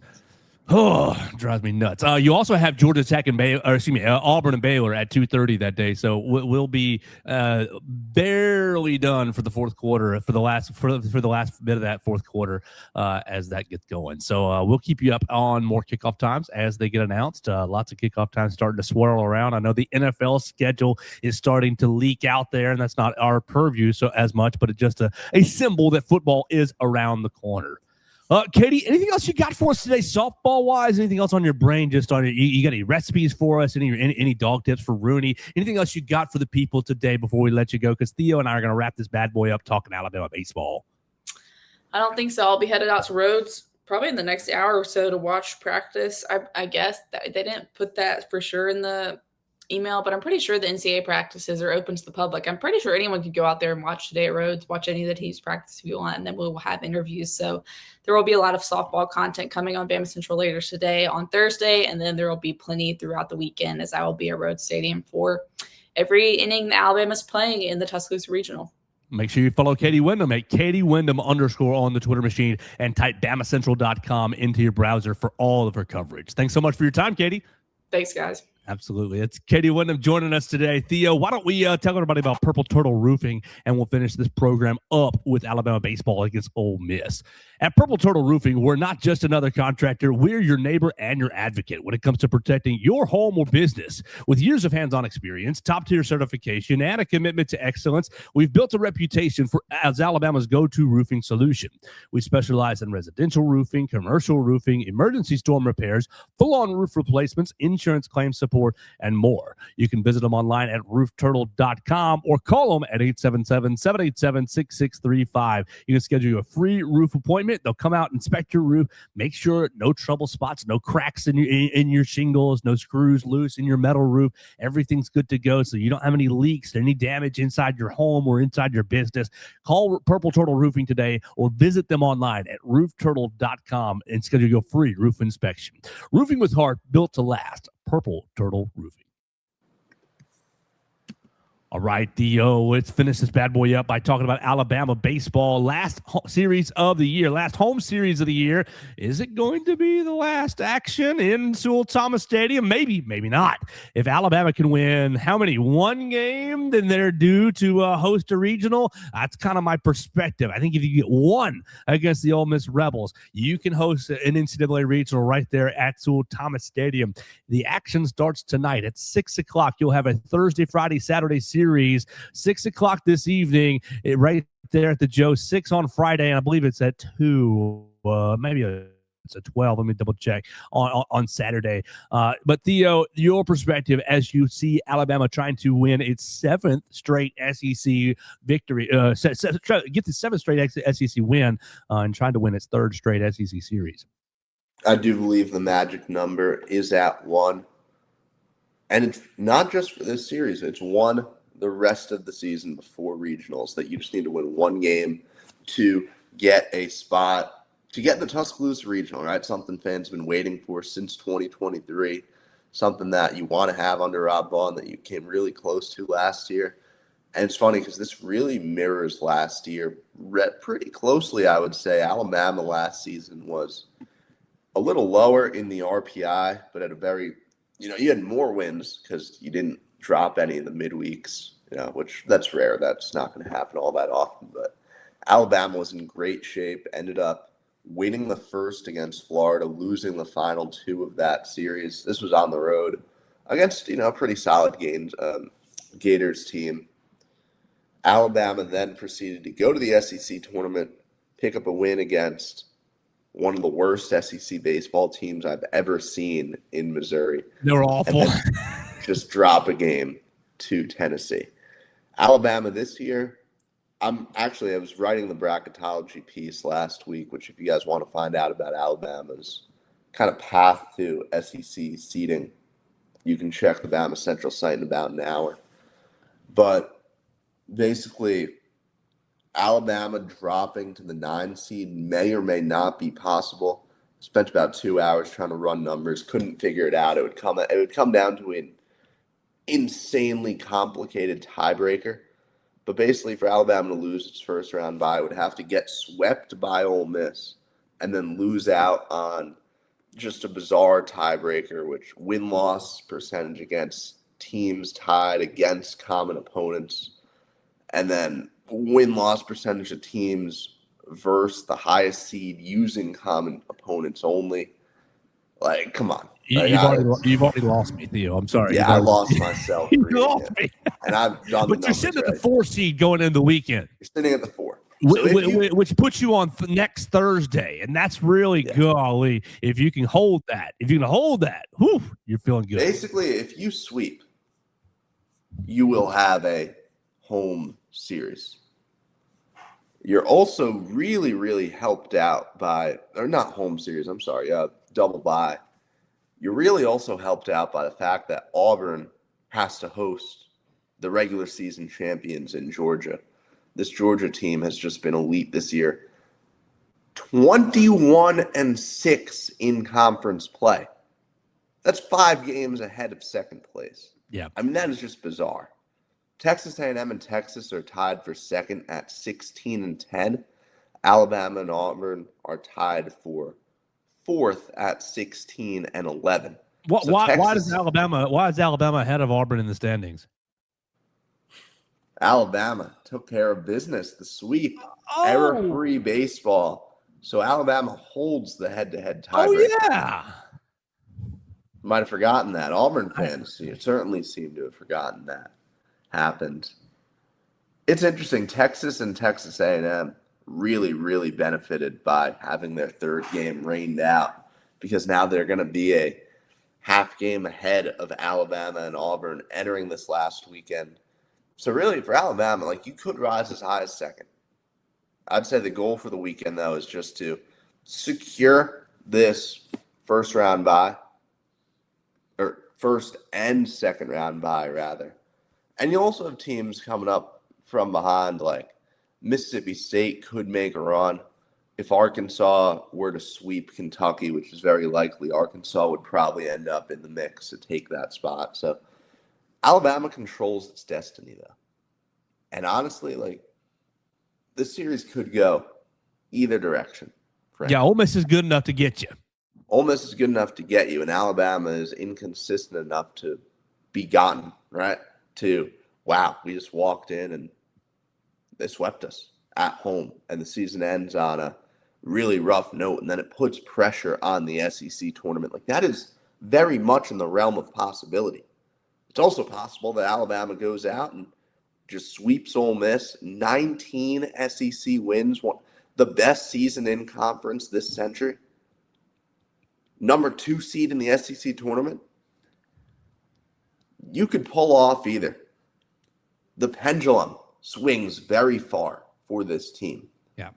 Speaker 2: Oh, drives me nuts. You also have Georgia Tech and Auburn and Baylor at 2:30 that day. So we'll be barely done for the fourth quarter for the last bit of that fourth quarter as that gets going. So we'll keep you up on more kickoff times as they get announced. Lots of kickoff times starting to swirl around. I know the NFL schedule is starting to leak out there, and that's not our purview so as much, but it's just a symbol that football is around the corner. Katie, anything else you got for us today, softball-wise? Anything else on your brain? Just on you got any recipes for us? Any dog tips for Rooney? Anything else you got for the people today before we let you go? Because Theo and I are going to wrap this bad boy up talking Alabama baseball.
Speaker 4: I don't think so. I'll be headed out to Rhodes probably in the next hour or so to watch practice. I guess they didn't put that for sure in the email, but I'm pretty sure the NCAA practices are open to the public. I'm pretty sure anyone could go out there and watch today at Rhodes, watch any of the teams practice if you want, and then we'll have interviews. So there will be a lot of softball content coming on Bama Central later today on Thursday, and then there will be plenty throughout the weekend as I will be at Rhodes Stadium for every inning that Alabama's playing in the Tuscaloosa Regional.
Speaker 2: Make sure you follow Katie Windham at KatieWindham _ on the Twitter machine and type BamaCentral.com into your browser for all of her coverage. Thanks so much for your time, Katie.
Speaker 4: Thanks, guys.
Speaker 2: Absolutely. It's Katie Windham joining us today. Theo, why don't we tell everybody about Purple Turtle Roofing, and we'll finish this program up with Alabama baseball against Ole Miss. At Purple Turtle Roofing, we're not just another contractor. We're your neighbor and your advocate when it comes to protecting your home or business. With years of hands-on experience, top-tier certification, and a commitment to excellence, we've built a reputation as Alabama's go-to roofing solution. We specialize in residential roofing, commercial roofing, emergency storm repairs, full-on roof replacements, insurance claim support, and more. You can visit them online at roofturtle.com or call them at 877-787-6635. You can schedule a free roof appointment. They'll come out, inspect your roof, make sure no trouble spots, no cracks in your shingles, no screws loose in your metal roof. Everything's good to go, so you don't have any leaks, any damage inside your home or inside your business. Call Purple Turtle Roofing today or visit them online at roofturtle.com and schedule your free roof inspection. Roofing with heart, built to last. Purple Turtle Roofing. All right, Theo, let's finish this bad boy up by talking about Alabama baseball. Last series of the year, last home series of the year. Is it going to be the last action in Sewell Thomas Stadium? Maybe, maybe not. If Alabama can win how many? One game, then they're due to host a regional. That's kind of my perspective. I think if you get one against the Ole Miss Rebels, you can host an NCAA regional right there at Sewell Thomas Stadium. The action starts tonight at 6 o'clock. You'll have a Thursday, Friday, Saturday series. 6 o'clock this evening, right there at the Joe. 6 on Friday, and I believe it's at 2. Maybe it's a 12. Let me double check on Saturday. But Theo, your perspective as you see Alabama trying to win its 7th straight SEC victory, get the 7th straight SEC win, and trying to win its 3rd straight SEC series.
Speaker 3: I do believe the magic number is at 1. And it's not just for this series. It's 1 the rest of the season before regionals, that you just need to win 1 game to get a spot, to get the Tuscaloosa Regional, right? Something fans have been waiting for since 2023, something that you want to have under Rob Vaughn that you came really close to last year. And it's funny because this really mirrors last year pretty closely, I would say. Alabama last season was a little lower in the RPI, but at a very, you had more wins because you didn't drop any in the midweeks, which that's rare. That's not going to happen all that often. But Alabama was in great shape, ended up winning the first against Florida, losing the final 2 of that series. This was on the road against, a pretty solid Gators team. Alabama then proceeded to go to the SEC tournament, pick up a win against one of the worst SEC baseball teams I've ever seen in Missouri.
Speaker 2: They were awful.
Speaker 3: Just drop a game to Tennessee. Alabama this year, I was writing the bracketology piece last week, which if you guys want to find out about Alabama's kind of path to SEC seeding, you can check the Bama Central site in about an hour. But basically, Alabama dropping to the 9 seed may or may not be possible. Spent about 2 hours trying to run numbers, couldn't figure it out. It would come down to an insanely complicated tiebreaker. But basically, for Alabama to lose its first round bye, it would have to get swept by Ole Miss and then lose out on just a bizarre tiebreaker, which win-loss percentage against teams tied against common opponents, and then win-loss percentage of teams versus the highest seed using common opponents only. Like, come on. Like,
Speaker 2: You've already lost me, Theo. I'm sorry.
Speaker 3: Yeah, I lost myself.
Speaker 2: You lost me.
Speaker 3: And I've done
Speaker 2: but
Speaker 3: the
Speaker 2: you're sitting
Speaker 3: right.
Speaker 2: at the 4 seed going into the weekend.
Speaker 3: You're sitting at the 4.
Speaker 2: Which puts you on next Thursday, and that's really golly. If you can hold that, whew, you're feeling good.
Speaker 3: Basically, if you sweep, you will have a home series. You're also really, really helped out by, or not home series, I'm sorry, double bye. You're really also helped out by the fact that Auburn has to host the regular season champions in Georgia. This Georgia team has just been elite this year. 21-6 in conference play. That's 5 games ahead of second place.
Speaker 2: Yeah.
Speaker 3: I mean, that is just bizarre. Texas A&M and Texas are tied for second at 16-10. Alabama and Auburn are tied for fourth at 16-11.
Speaker 2: Why is Alabama ahead of Auburn in the standings?
Speaker 3: Alabama took care of business. The sweep, error-free baseball. So Alabama holds the head-to-head tiebreaker.
Speaker 2: Oh, yeah.
Speaker 3: Might have forgotten that. Auburn fans certainly seem to have forgotten that happened. It's interesting. Texas and Texas A&M really, really benefited by having their third game rained out, because now they're going to be a half game ahead of Alabama and Auburn entering this last weekend. So really, for Alabama, like, you could rise as high as second. I'd say the goal for the weekend, though, is just to secure this first and second round bye, rather. And you also have teams coming up from behind, like Mississippi State could make a run. If Arkansas were to sweep Kentucky, which is very likely, Arkansas would probably end up in the mix to take that spot. So Alabama controls its destiny, though. And honestly, like, this series could go either direction. Frankly.
Speaker 2: Yeah, Ole Miss is good enough to get you.
Speaker 3: Ole Miss is good enough to get you, and Alabama is inconsistent enough to be gotten, right? To, wow, we just walked in and they swept us at home, and the season ends on a really rough note, and then it puts pressure on the SEC tournament. Like, that is very much in the realm of possibility. It's also possible that Alabama goes out and just sweeps Ole Miss. 19 SEC wins, the best season in conference this century. Number 2 seed in the SEC tournament. You could pull off either. The pendulum swings very far for this team.
Speaker 2: Yeah.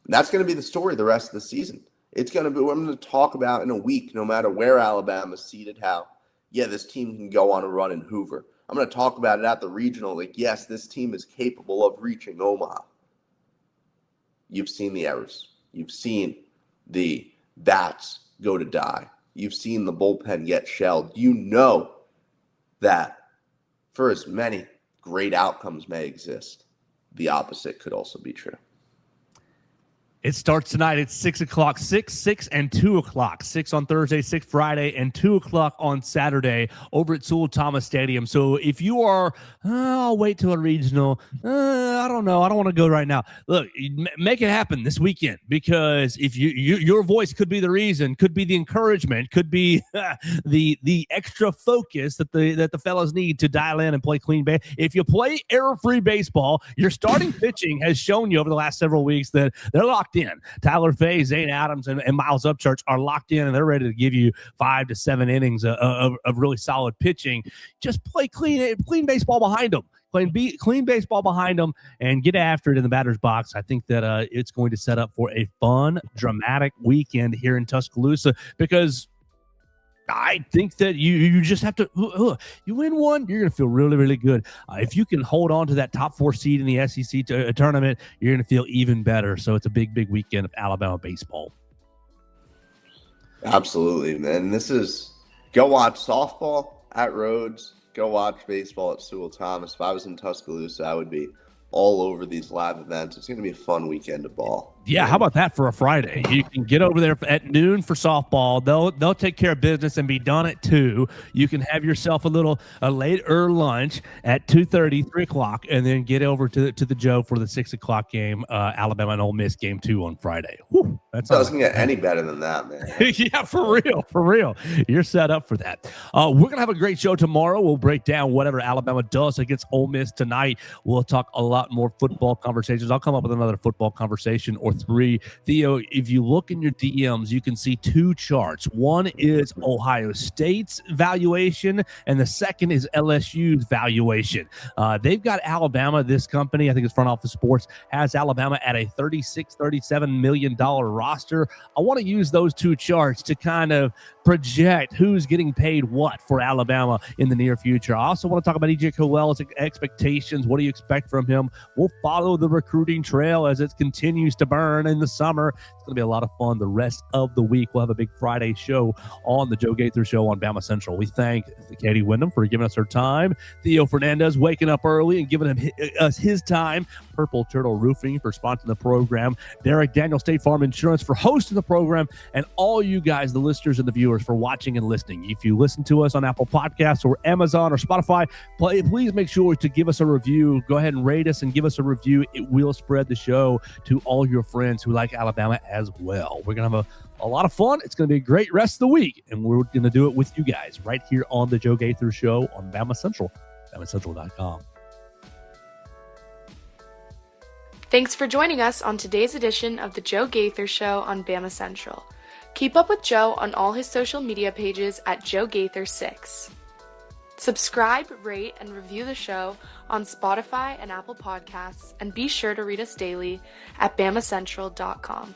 Speaker 3: And that's going to be the story the rest of the season. It's going to be what I'm going to talk about in a week, no matter where Alabama's seated, how, yeah, this team can go on a run in Hoover. I'm going to talk about it at the regional. Like, yes, this team is capable of reaching Omaha. You've seen the errors. You've seen the bats go to die. You've seen the bullpen get shelled. You know that for as many great outcomes may exist, the opposite could also be true.
Speaker 2: It starts tonight at 6 o'clock, 6 and 2 o'clock, 6 on Thursday, 6 Friday, and 2 o'clock on Saturday over at Sewell Thomas Stadium. So if you are, I'll wait till a regional, I don't know, I don't want to go right now. Look, make it happen this weekend, because if your voice could be the reason, could be the encouragement, could be the extra focus that the fellas need to dial in and play clean base. If you play error-free baseball, your starting pitching has shown you over the last several weeks that they're locked in. Tyler Fay, Zane Adams, and Miles Upchurch are locked in, and they're ready to give you 5 to 7 innings of really solid pitching. Just play clean baseball behind them. Clean baseball behind them and get after it in the batter's box. I think that it's going to set up for a fun, dramatic weekend here in Tuscaloosa, because I think that you just have to you win one, you're going to feel really, really good. If you can hold on to that top 4 seed in the SEC tournament, you're going to feel even better. So it's a big, big weekend of Alabama baseball.
Speaker 3: Absolutely, man. This is, go watch softball at Rhodes. Go watch baseball at Sewell Thomas. If I was in Tuscaloosa, I would be all over these live events. It's going to be a fun weekend of ball.
Speaker 2: Yeah, how about that for a Friday? You can get over there at noon for softball. They'll take care of business and be done at 2. You can have yourself a later lunch at 2:30, 3 o'clock, and then get over to the Joe for the 6 o'clock game, Alabama and Ole Miss game 2 on Friday. Whew, that
Speaker 3: doesn't get any better than that, man.
Speaker 2: Yeah, for real. You're set up for that. We're going to have a great show tomorrow. We'll break down whatever Alabama does against Ole Miss tonight. We'll talk a lot more football conversations. I'll come up with another football conversation or 3. Theo, if you look in your DMs, you can see 2 charts. One is Ohio State's valuation, and the second is LSU's valuation. They've got Alabama, this company, I think it's Front Office Sports, has Alabama at a $37 million roster. I want to use those 2 charts to kind of project who's getting paid what for Alabama in the near future. I also want to talk about E.J. Cowell's expectations. What do you expect from him? We'll follow the recruiting trail as it continues to burn in the summer. It's going to be a lot of fun the rest of the week. We'll have a big Friday show on the Joe Gaither Show on Bama Central. We thank Katie Windham for giving us her time. Theo Fernandez waking up early and giving us his time. Purple Turtle Roofing for sponsoring the program. Derek Daniel, State Farm Insurance for hosting the program. And all you guys, the listeners and the viewers, for watching and listening. If you listen to us on Apple Podcasts or Amazon or Spotify, please make sure to give us a review. Go ahead and rate us and give us a review. It will spread the show to all your friends who like Alabama as well. We're going to have a lot of fun. It's going to be a great rest of the week, and we're going to do it with you guys right here on the Joe Gaither Show on Bama Central, BamaCentral.com.
Speaker 1: Thanks for joining us on today's edition of the Joe Gaither Show on Bama Central. Keep up with Joe on all his social media pages at Joe Gaither6. Subscribe, rate, and review the show on Spotify and Apple Podcasts, and be sure to read us daily at BamaCentral.com.